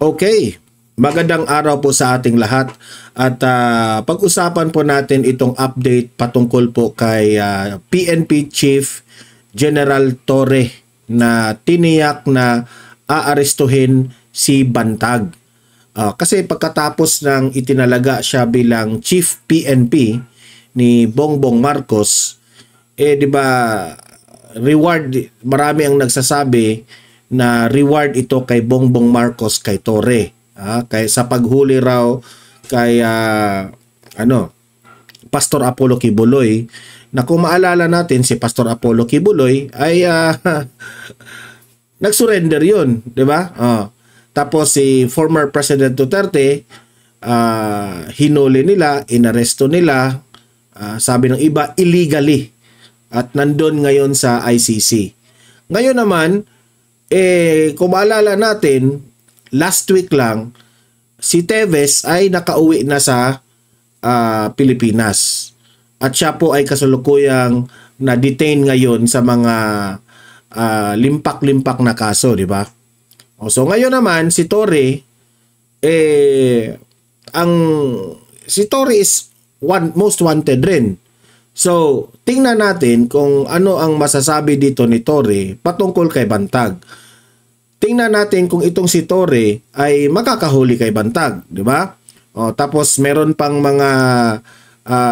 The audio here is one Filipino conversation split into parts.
Okay, magandang araw po sa ating lahat at pag-usapan po natin itong update patungkol po kay PNP Chief General Torre na tiniyak na aarestuhin si Bantag. Kasi pagkatapos ng itinalaga siya bilang Chief PNP ni Bongbong Marcos, di ba reward, marami ang nagsasabi na reward ito kay Bongbong Marcos kay Torre. Kay sa paghuli raw kay Pastor Apollo Kibuloy, na kung maalala natin si Pastor Apollo Kibuloy ay nag-surrender yun, di ba? Tapos si former President Duterte, hinuli nila, inaresto nila, sabi ng iba illegally, at nandun ngayon sa ICC. Ngayon naman, kung maalala natin, last week lang, si Teves ay nakauwi na sa Pilipinas. At siya po ay kasalukuyang na-detain ngayon sa mga limpak-limpak na kaso, di ba? So ngayon naman, si Torre, si Torre is most wanted rin. So, tingnan natin kung ano ang masasabi dito ni Torre patungkol kay Bantag. Tingnan natin kung itong si Torre ay makakahuli kay Bantag, di ba? Tapos meron pang mga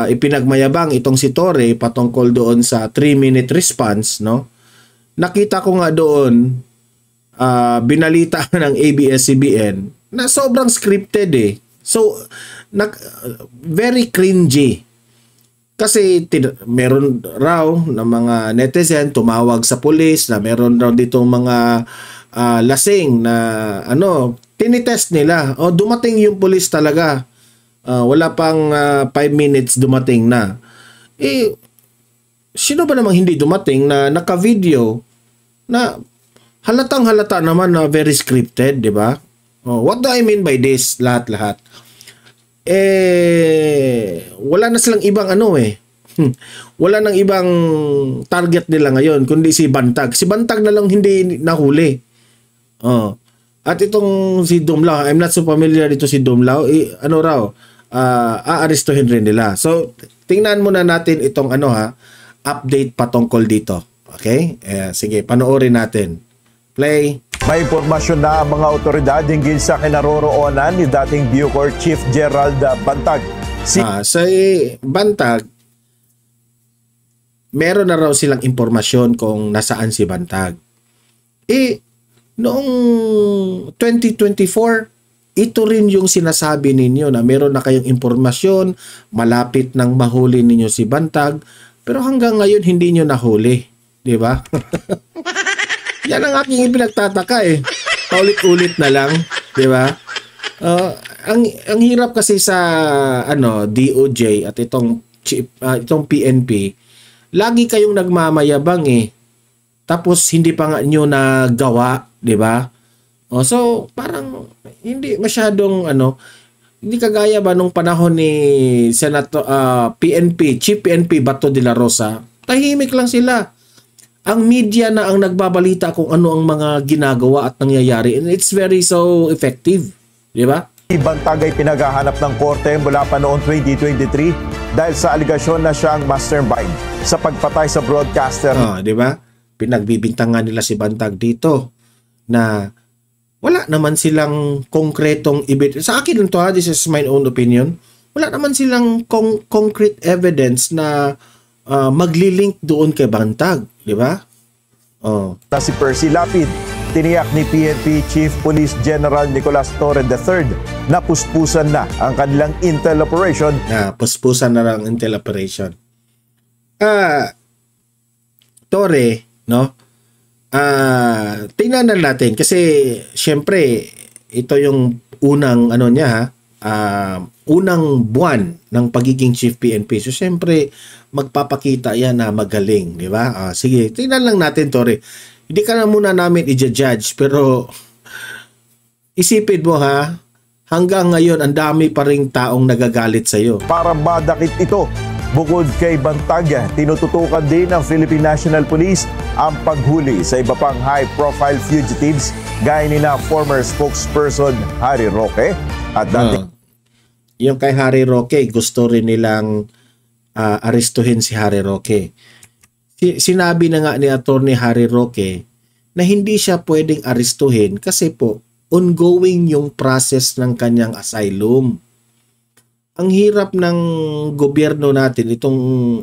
ipinagmayabang itong si Torre patungkol doon sa 3-minute response, no? Nakita ko nga doon, binalita ng ABS-CBN na sobrang scripted eh. So, very cringy. Kasi meron raw na mga netizen tumawag sa pulis na meron raw ditong mga lasing na tinitest nila. Dumating yung pulis talaga. Wala pang 5 minutes dumating na. Sino ba namang hindi dumating na naka-video na halatang halata naman na very scripted, di ba? What do I mean by this? Lahat-lahat. Wala na silang ibang wala nang ibang target nila ngayon kundi si Bantag. Si Bantag na lang hindi nahuli. At itong si Dumlao, I'm not so familiar dito si Dumlao, aarestuhin rin nila. So, tingnan muna natin itong update patungkol dito. Okay? Sige, panoorin natin. Play. May impormasyon na ang mga otoridad hinggil sa kinaroroonan ni dating Bucor Chief Gerald Bantag. Sa Bantag, meron na raw silang impormasyon kung nasaan si Bantag. Noong 2024, ito rin yung sinasabi ninyo na meron na kayong impormasyon, malapit nang mahuli ninyo si Bantag, pero hanggang ngayon hindi nyo nahuli. Di ba? Yan ang aking ipinagtataka eh. Paulit-ulit na lang, 'di ba? Ang hirap kasi sa DOJ at itong PNP, lagi kayong nagmamayabang eh. Tapos hindi pa nga niyo nagawa, 'di ba? So parang hindi masyadong hindi kagaya ba nung panahon ni Senator Chief PNP Bato de la Rosa, tahimik lang sila. Ang media na ang nagbabalita kung ano ang mga ginagawa at nangyayari. And it's very so effective. Di ba? Bantag ay pinaghahanap ng korte mula pa noong 2023 dahil sa aligasyon na siya ang mastermind sa pagpatay sa broadcaster. Di ba? Pinagbibintangan nila si Bantag dito na wala naman silang konkretong evidence. Sa akin ito this is my own opinion. Wala naman silang concrete evidence na maglilink doon kay Bantag, di ba? Si Percy Lapid, tiniyak ni PNP Chief Police General Nicolas Torre III na puspusan na ang kanilang intel operation. Puspusan na lang intel operation. Torre, no? Tingnan na natin kasi syempre ito yung unang unang buwan ng pagiging Chief PNP. So, siyempre, magpapakita yan na magaling, di ba? Sige, tingnan lang natin, Torre. Hindi ka na muna namin i-judge, pero isipin mo hanggang ngayon, ang dami pa ring taong nagagalit sa'yo. Para madakit ito Bukod kay Bantag, tinututukan din ng Philippine National Police ang paghuli sa iba pang high-profile fugitives gaya ni na former spokesperson Harry Roque at dating yung kay Harry Roque, gusto rin nilang arestuhin si Harry Roque. Sinabi na nga ni Attorney Harry Roque na hindi siya pwedeng arestuhin kasi po ongoing yung process ng kanyang asylum. Ang hirap ng gobyerno natin, itong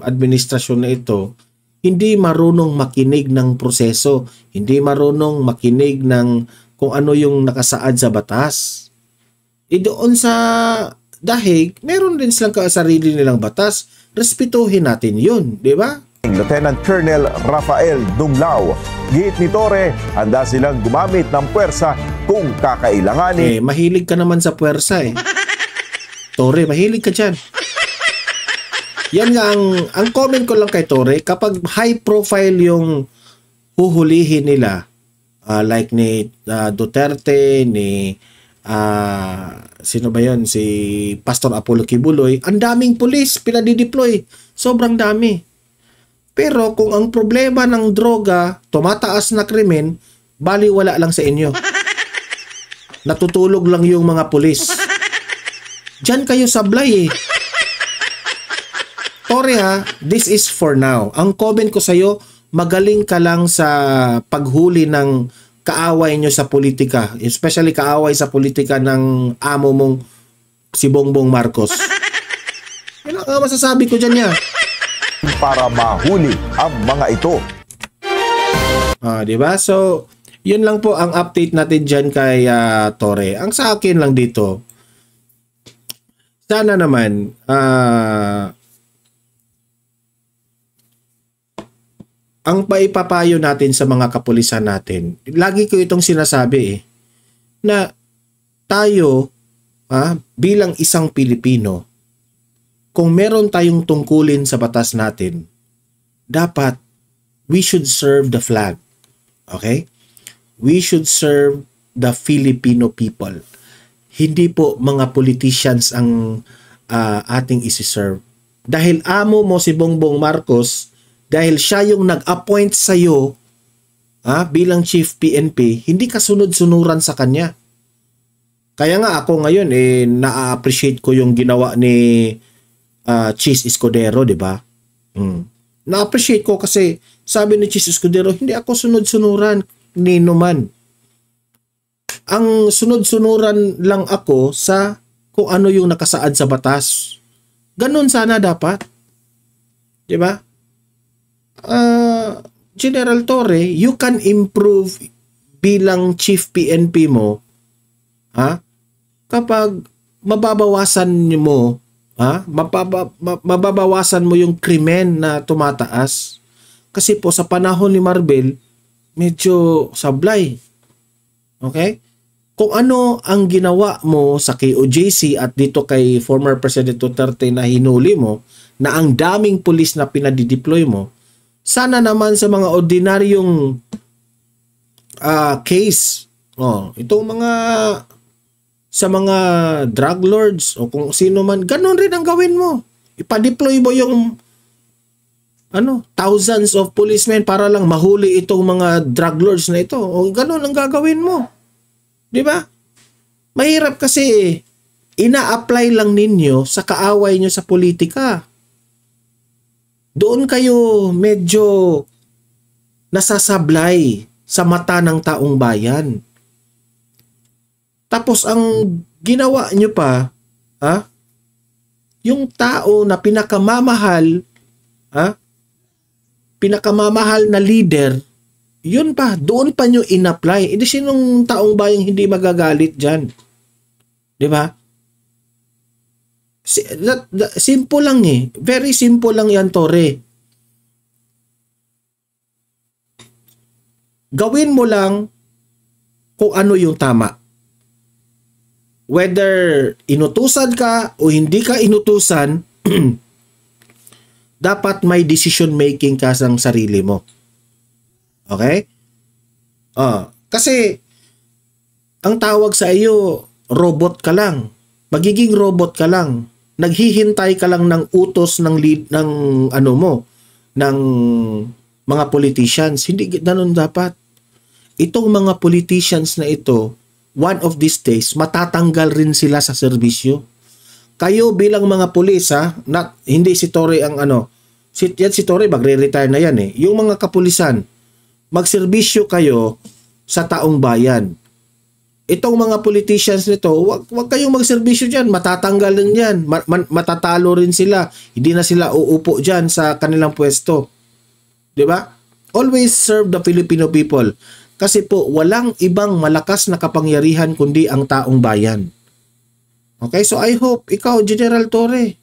administrasyon na ito, hindi marunong makinig ng proseso, hindi marunong makinig ng kung ano yung nakasaad sa batas. Doon sa dahig, meron din silang sarili nilang batas, respetuhin natin yun, di ba? Lieutenant Colonel Rafael Dumlao. Giit ni Torre, handa silang gumamit ng puwersa kung kakailanganin. Mahilig ka naman sa puwersa Torre, mahilig ka dyan. Yan nga, ang comment ko lang kay Torre, kapag high profile yung huhulihin nila, like ni Duterte, ni sino ba yun? Si Pastor Apollo Kibuloy, ang daming pulis pinadideploy. Sobrang dami. Pero kung ang problema ng droga, tumataas na krimen, baliwala lang sa inyo. Natutulog lang yung mga pulis. Diyan kayo sablay Torre this is for now. Ang comment ko sa'yo, magaling ka lang sa paghuli ng kaaway nyo sa politika. Especially kaaway sa politika ng amo mong si Bongbong Marcos. Yan ang masasabi ko dyan para mahuli ang mga ito. Diba? So, yun lang po ang update natin dyan kay Torre. Ang sa akin lang dito, sana naman ang paipapayo natin sa mga kapulisan natin, lagi ko itong sinasabi na tayo bilang isang Pilipino, kung meron tayong tungkulin sa batas natin, dapat we should serve the flag. Okay? We should serve the Filipino people. Hindi po mga politicians ang ating isi-serve. Dahil amo mo si Bongbong Marcos, dahil siya yung nag-appoint sa'yo bilang Chief PNP, hindi ka sunod-sunuran sa kanya. Kaya nga ako ngayon, na-appreciate ko yung ginawa ni Cheese Escudero, di ba? Na-appreciate ko kasi sabi ni Cheese Escudero, hindi ako sunod-sunuran ni Numan. Ang sunod-sunuran lang ako sa kung ano yung nakasaad sa batas. Ganun sana dapat. Di ba? General Torre, you can improve bilang Chief PNP mo kapag mababawasan mo mababawasan mo yung krimen na tumataas. Kasi po sa panahon ni Marvel, medyo sablay. Okay? Kung ano ang ginawa mo sa KOJC at dito kay former President Duterte na hinuli mo, na ang daming pulis na pinadideploy mo, sana naman sa mga ordinaryong case, itong mga sa mga drug lords o kung sino man, ganun rin ang gawin mo. Ipa-deploy mo yung thousands of policemen para lang mahuli itong mga drug lords na ito. O ganun ang gagawin mo. Di ba? Mahirap kasi ina-apply lang ninyo sa kaaway nyo sa politika. Doon kayo medyo nasasablay sa mata ng taong bayan. Tapos ang ginawa nyo pa, yung tao na pinakamamahal na leader, yun pa, doon pa nyo in-apply. Hindi sinong taong bayang hindi magagalit dyan. Di ba? Simple lang Very simple lang yan, Torre. Gawin mo lang kung ano yung tama. Whether inutusan ka o hindi ka inutusan, dapat may decision making ka sa sarili mo. Okay? Kasi ang tawag sa iyo, robot ka lang. Magiging robot ka lang. naghihintay ka lang ng utos ng lead ng ano mo, ng mga politicians. Hindi ganun dapat. Itong mga politicians na ito, one of these days, matatanggal rin sila sa serbisyo. Kayo bilang mga pulis, hindi si Torre ang ano, si Torre magre-retire na yan eh. Yung mga kapulisan, magserbisyo kayo sa taong bayan. Itong mga politicians nito, wag kayong magserbisyo diyan, matatanggal din yan, matatalo rin sila. Hindi na sila uupo diyan sa kanilang pwesto. 'Di ba? Always serve the Filipino people. Kasi po walang ibang malakas na kapangyarihan kundi ang taong bayan. Okay, so I hope ikaw, General Torre,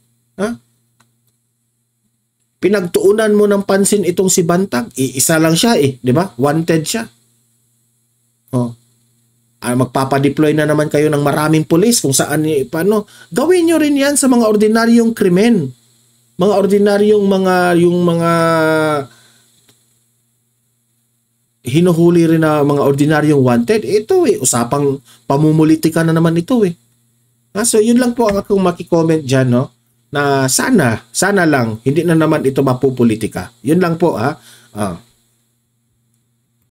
pinagtuunan mo ng pansin itong si Bantag. Isa lang siya 'di ba? Wanted siya. Magpapadeploy na naman kayo ng maraming pulis kung saan paano. Gawin nyo rin yan sa mga ordinaryong krimen. Mga ordinaryong yung mga hinuhuli rin na mga ordinaryong wanted. Ito usapang pamumulitika na naman ito So yun lang po ang akong makicomment dyan, no? Na sana lang, hindi na naman ito mapupolitika. Yun lang po,